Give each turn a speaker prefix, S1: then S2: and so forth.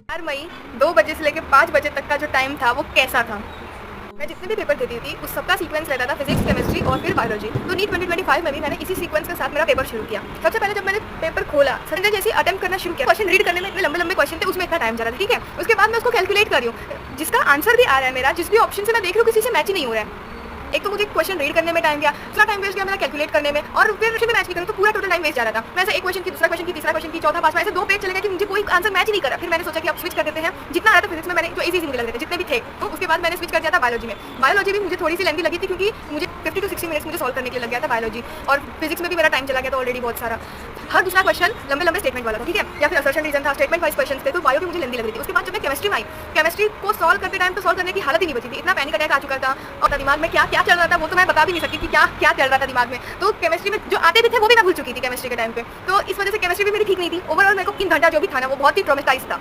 S1: 4 मई 2 बजे से लेकर 5 बजे तक का जो टाइम था वो कैसा था? मैं जितने भी पेपर देती थी उस सबका सीक्वेंस रहता था फिजिक्स, केमिस्ट्री और फिर बायोलॉजी। तो नीट 2025 में भी मैंने इसी सीक्वेंस के साथ मेरा पेपर शुरू किया। सबसे पहले जब मैंने पेपर खोला, संडे जैसे अटेम्प्ट करना शुरू किया, क्वेश्चन रीड करने में इतने लंबे-लंबे क्वेश्चन थे, उसमें इतना टाइम जा रहा था, ठीक है? उसके बाद मैं उसको कैलकुलेट कर रही हूँ, जिसका आंसर भी आ रहा है मेरा, जिस भी ऑप्शन से मैं देख रही हूँ किसी से मैच ही नहीं हो रहा है। एक तो मुझे क्वेश्चन रीड करने में टाइम गया, दूसरा टाइम वेस्ट गया मेरा कैलकुलेट करने में, और फिर उसमें मैच नहीं करूँ तो पूरा टोटल टाइम वेस्ट जा रहा था। मैं ऐसे एक क्वेश्चन की, दूसरा क्वेश्चन की, तीसरा क्वेश्चन की, चौथा, पांचवा, ऐसे 2 पेज चले गए कि मुझे कोई आंसर मैच ही नहीं करा। फिर मैंने सोचा कि अब स्विच कर देते हैं। जितना आ रहा था फिजिक्स में मैंने जो इजी मुझे लग रहे थे जितने भी थे, तो उसके बाद मैंने स्विच कर दिया था बायोलॉजी में। बायोलॉजी भी मुझे थोड़ी सी लेंथी लगी थी क्योंकि मुझे 50 to 60 मिनट्स मुझे सॉल्व करने के लिए लग गया था बायोलॉजी, और फिजिक्स में भी मेरा टाइम चला गया था ऑलरेडी बहुत सारा। हर दूसरा क्वेश्चन लंबे स्टेटमेंट वाला था, ठीक है, या फिर असर्शन रीजन था, स्टेटमेंट वाइज क्वेश्चन थे, तो बायो भी मुझे लेंथी लग रही थी। उसके बाद जब मैं केमिस्ट्री में आई, केमिस्ट्री को सॉल्व करते टाइम तो सॉल्व करने की हालत ही नहीं बची थी, इतना पैनिक अटैक आ चुका था और दिमाग में क्या क्या चल रहा था वो तो मैं बता भी नहीं सकती कि क्या क्या चल रहा था दिमाग में। तो केमिस्ट्री में जो आते भी थे वो भी मैं भूल चुकी थी केमिस्ट्री के टाइम पे, तो इस वजह से केमिस्ट्री भी मेरी ठीक नहीं थी। ओवरऑल मेरे को 3 घंटा जो भी था ना वो बहुत ही ट्रॉमेटाइज था।